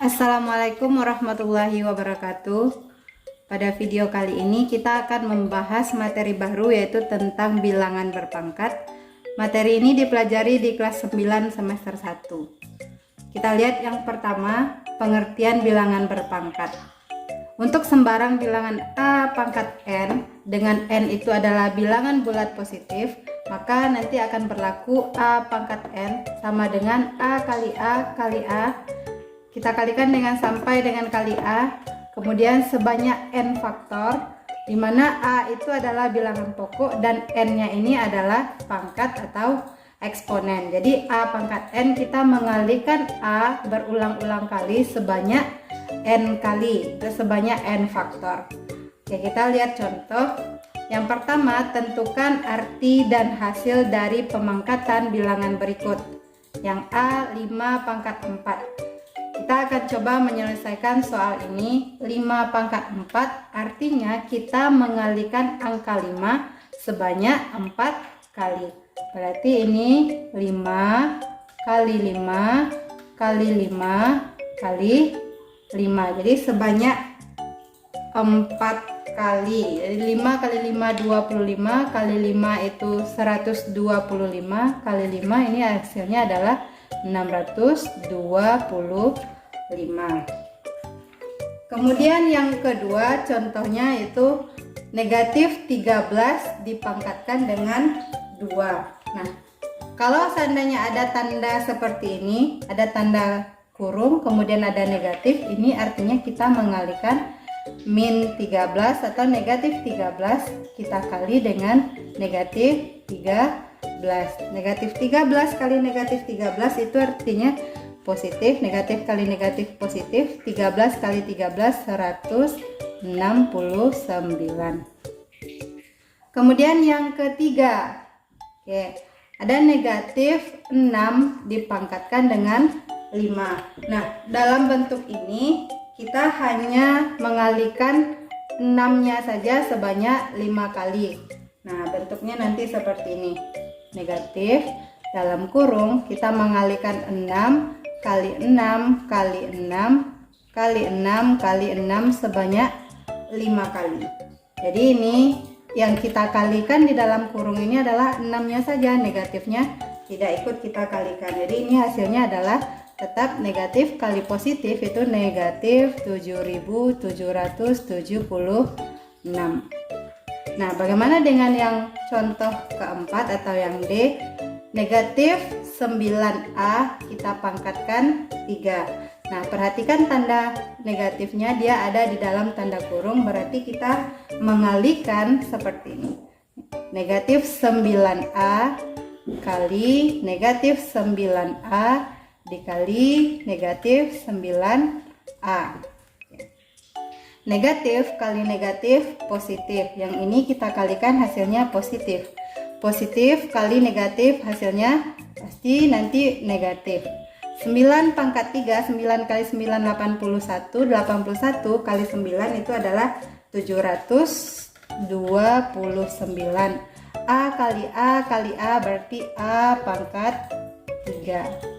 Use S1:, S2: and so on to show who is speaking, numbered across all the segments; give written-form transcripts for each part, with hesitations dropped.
S1: Assalamualaikum warahmatullahi wabarakatuh. Pada video kali ini kita akan membahas materi baru, yaitu tentang bilangan berpangkat. Materi ini dipelajari di kelas 9 semester 1. Kita lihat yang pertama, pengertian bilangan berpangkat. Untuk sembarang bilangan A pangkat N, dengan N itu adalah bilangan bulat positif, maka nanti akan berlaku A pangkat N sama dengan A kali A kali A. Kita kalikan dengan sampai dengan kali A, kemudian sebanyak N faktor, di mana A itu adalah bilangan pokok dan N-nya ini adalah pangkat atau eksponen. Jadi A pangkat N kita mengalikan A berulang-ulang kali sebanyak N kali, itu sebanyak N faktor. Oke, kita lihat contoh. Yang pertama, tentukan arti dan hasil dari pemangkatan bilangan berikut. Yang A 5 pangkat 4. Kita akan coba menyelesaikan soal ini. 5 pangkat 4 artinya kita mengalikan angka 5 sebanyak 4 kali. Berarti ini 5 kali 5 kali 5 kali 5. Jadi sebanyak 4 kali. Jadi 5 kali 5 25 kali 5 itu 125 kali 5, ini hasilnya adalah 625. Kemudian yang kedua contohnya itu negatif 13 dipangkatkan dengan 2. Nah, kalau seandainya ada tanda seperti ini, ada tanda kurung kemudian ada negatif, ini artinya kita mengalihkan min 13 atau negatif 13 kita kali dengan negatif 13. Negatif 13 kali negatif 13 itu artinya positif. Negatif kali negatif positif. 13 kali 13 169. Kemudian yang ketiga, oke, ada negatif 6 dipangkatkan dengan 5. Nah, dalam bentuk ini kita hanya mengalihkan 6-nya saja sebanyak 5 kali. Nah, bentuknya nanti seperti ini. Negatif dalam kurung kita mengalihkan 6 kali 6 kali 6 kali 6 kali 6 sebanyak 5 kali. Jadi ini yang kita kalikan di dalam kurung ini adalah 6-nya saja, negatifnya tidak ikut kita kalikan. Jadi ini hasilnya adalah tetap negatif kali positif, itu negatif 7.776. Nah, bagaimana dengan yang contoh keempat atau yang D? Negatif 9A kita pangkatkan 3. Nah, perhatikan tanda negatifnya, dia ada di dalam tanda kurung, berarti kita mengalihkan seperti ini. Negatif 9A kali negatif 9A dikali negatif 9A. Negatif kali negatif positif. Yang ini kita kalikan hasilnya positif. Positif kali negatif hasilnya pasti nanti negatif. 9 pangkat 3, 9 kali 9 81, 81 kali 9 itu adalah 729. A kali A kali A berarti A pangkat 3.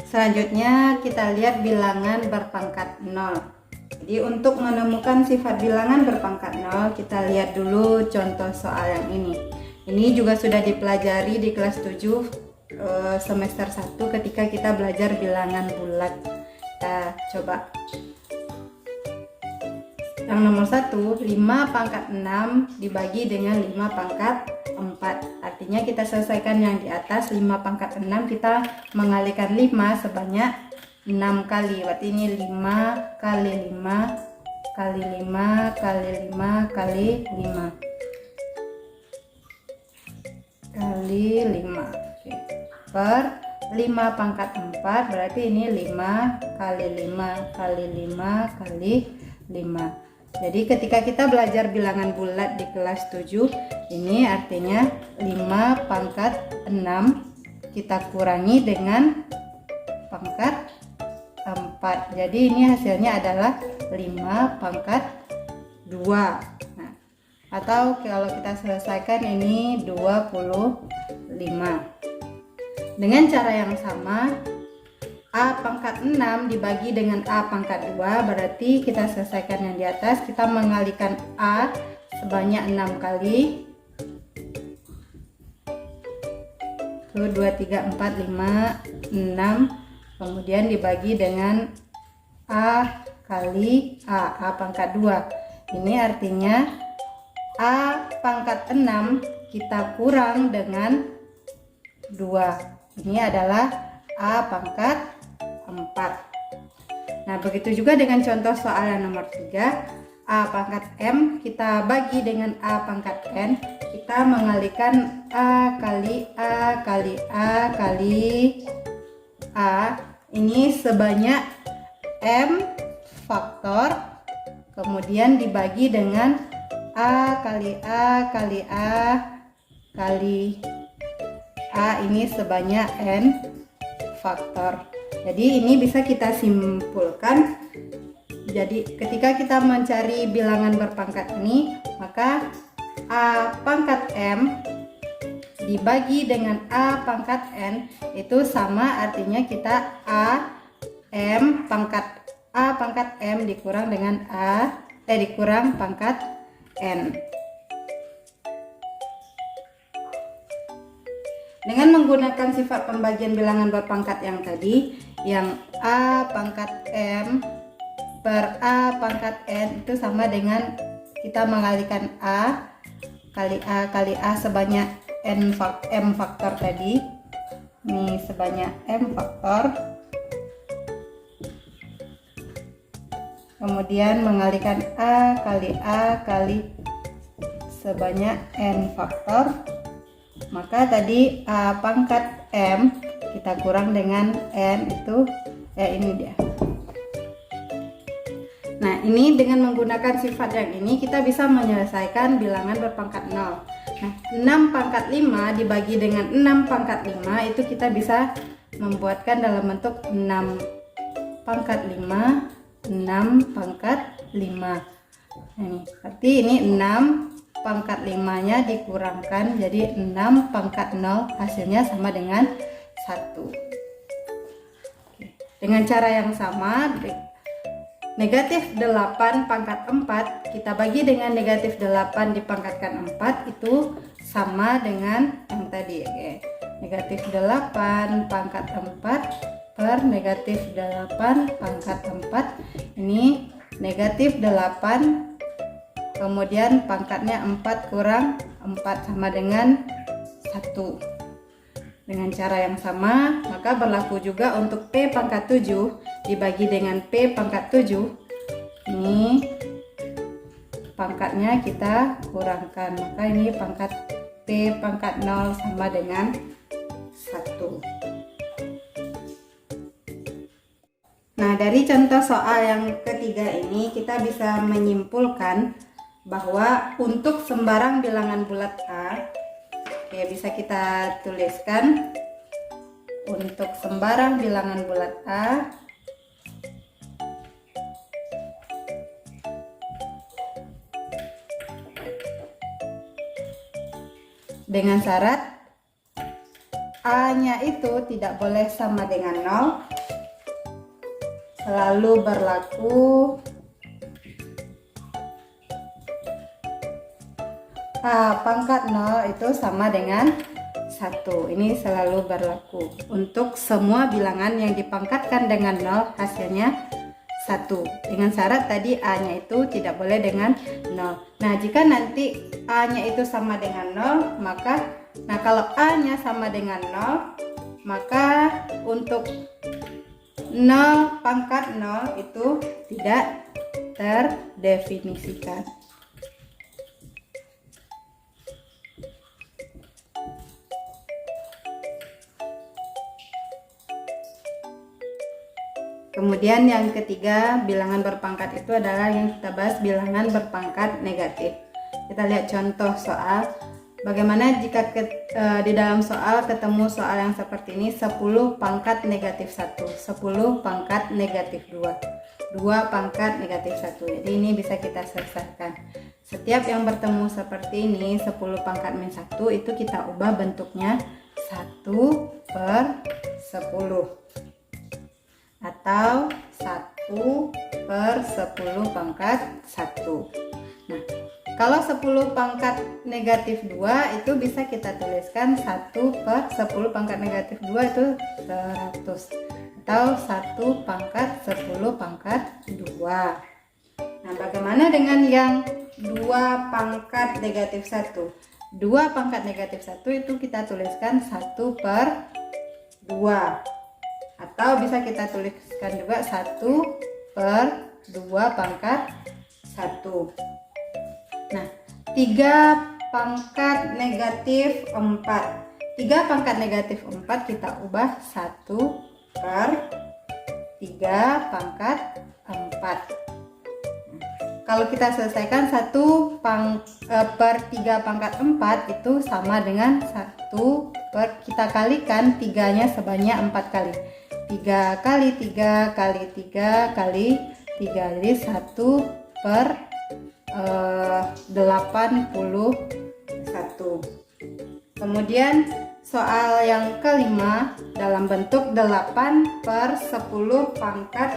S1: Selanjutnya kita lihat bilangan berpangkat 0. Jadi untuk menemukan sifat bilangan berpangkat 0, kita lihat dulu contoh soal yang ini. Ini juga sudah dipelajari di kelas 7 semester 1 ketika kita belajar bilangan bulat. Kita coba. Yang nomor 1, 5 pangkat 6 dibagi dengan 5 pangkat 4. Artinya kita selesaikan yang di atas. 5 pangkat 6 kita mengalihkan 5 sebanyak 6 kali. Berarti ini 5 kali 5 kali 5 kali 5 kali 5 kali 5. Oke. Per 5 pangkat 4 berarti ini 5 kali 5 kali 5 kali 5. Jadi ketika kita belajar bilangan bulat di kelas 7, ini artinya 5 pangkat 6 kita kurangi dengan pangkat 4. Jadi ini hasilnya adalah 5 pangkat 2. Nah, atau kalau kita selesaikan ini 25. Dengan cara yang sama, A pangkat 6 dibagi dengan A pangkat 2, berarti kita selesaikan yang di atas. Kita mengalikan A sebanyak 6 kali. 1, 2, 3, 4, 5, 6. Kemudian dibagi dengan A kali A pangkat 2. Ini artinya A pangkat 6 kita kurang dengan 2. Ini adalah A pangkat 4. Nah, begitu juga dengan contoh soal yang nomor 3. A pangkat M kita bagi dengan A pangkat N. Kita mengalikan A kali A kali A kali A. Ini sebanyak M faktor. Kemudian dibagi dengan A kali A kali A kali A. Ini sebanyak N faktor. Jadi ini bisa kita simpulkan. Jadi ketika kita mencari bilangan berpangkat ini, maka A pangkat M dibagi dengan A pangkat N itu sama, artinya kita A pangkat M dikurang dengan dikurang pangkat N. Dengan menggunakan sifat pembagian bilangan berpangkat yang tadi, yang A pangkat M per A pangkat N itu sama dengan kita mengalikan A kali A sebanyak M faktor tadi. Ini sebanyak M faktor. Kemudian mengalikan A kali sebanyak N faktor. Maka tadi A pangkat M kita kurang dengan N itu ini dia. Nah, ini dengan menggunakan sifat yang ini kita bisa menyelesaikan bilangan berpangkat 0. Nah, 6 pangkat 5 dibagi dengan 6 pangkat 5 itu kita bisa membuatkan dalam bentuk 6 pangkat 5, 6 pangkat 5. Ini berarti ini 6 pangkat 5-nya dikurangkan jadi 6 pangkat 0, hasilnya sama dengan 1. Dengan cara yang sama, negatif 8 pangkat 4 kita bagi dengan negatif 8 dipangkatkan 4 itu sama dengan yang tadi. Negatif 8 pangkat 4 per negatif 8 pangkat 4. Ini negatif 8 kemudian pangkatnya 4 kurang 4 sama dengan 1. Dengan cara yang sama, maka berlaku juga untuk P pangkat 7 dibagi dengan P pangkat 7. Ini pangkatnya kita kurangkan, maka ini pangkat P pangkat 0 sama dengan 1. Nah, dari contoh soal yang ketiga ini kita bisa menyimpulkan bahwa untuk sembarang bilangan bulat A, bisa kita tuliskan untuk sembarang bilangan bulat A dengan syarat A-nya itu tidak boleh sama dengan 0, selalu berlaku A pangkat 0 itu sama dengan 1. Ini selalu berlaku untuk semua bilangan yang dipangkatkan dengan 0 hasilnya 1. Dengan syarat tadi A-nya itu tidak boleh dengan 0. Nah, jika nanti A-nya itu sama dengan 0, maka kalau A-nya sama dengan 0, maka untuk 0 pangkat 0 itu tidak terdefinisikan. Kemudian yang ketiga, bilangan berpangkat itu adalah yang kita bahas bilangan berpangkat negatif. Kita lihat contoh soal. Bagaimana jika di dalam soal ketemu soal yang seperti ini, 10 pangkat negatif 1, 10 pangkat negatif 2, 2 pangkat negatif 1. Jadi ini bisa kita selesaikan. Setiap yang bertemu seperti ini, 10 pangkat min 1 itu kita ubah bentuknya 1/10 atau 1/10 pangkat 1. Nah, kalau 10 pangkat negatif 2 itu bisa kita tuliskan 1/10 pangkat negatif 2 itu 100 atau 1 pangkat 10 pangkat 2. Nah, bagaimana dengan yang 2 pangkat negatif 1? 2 pangkat negatif 1 itu kita tuliskan 1/2 atau bisa kita tuliskan juga 1/2 pangkat 1. Nah, 3 pangkat negatif 4. 3 pangkat negatif 4 kita ubah 1/3 pangkat 4. Kalau kita selesaikan 1/3 pangkat 4 itu sama dengan kita kalikan 3-nya sebanyak 4 kali. 3 kali 3 kali 3 kali 3, jadi 1/81. Kemudian soal yang kelima dalam bentuk 8/10 pangkat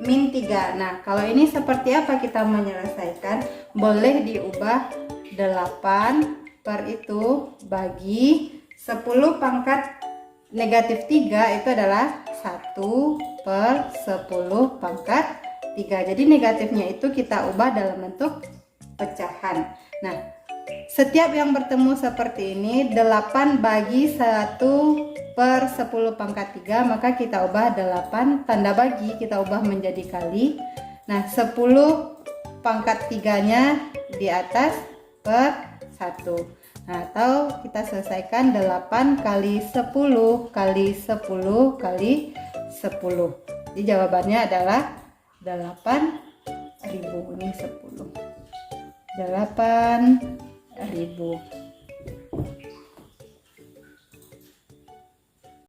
S1: min 3. Nah, kalau ini seperti apa kita menyelesaikan? Boleh diubah 8 per itu bagi 10 pangkat negatif 3 itu adalah 1/10 pangkat 3. Jadi negatifnya itu kita ubah dalam bentuk pecahan. Nah, setiap yang bertemu seperti ini 8 bagi 1/10 pangkat 3, maka kita ubah 8 tanda bagi kita ubah menjadi kali. Nah, 10 pangkat 3-nya di atas per 1. Nah, atau kita selesaikan 8 kali 10 kali 10 kali 10. Jadi jawabannya adalah 8.000. Ini 10. 8.000.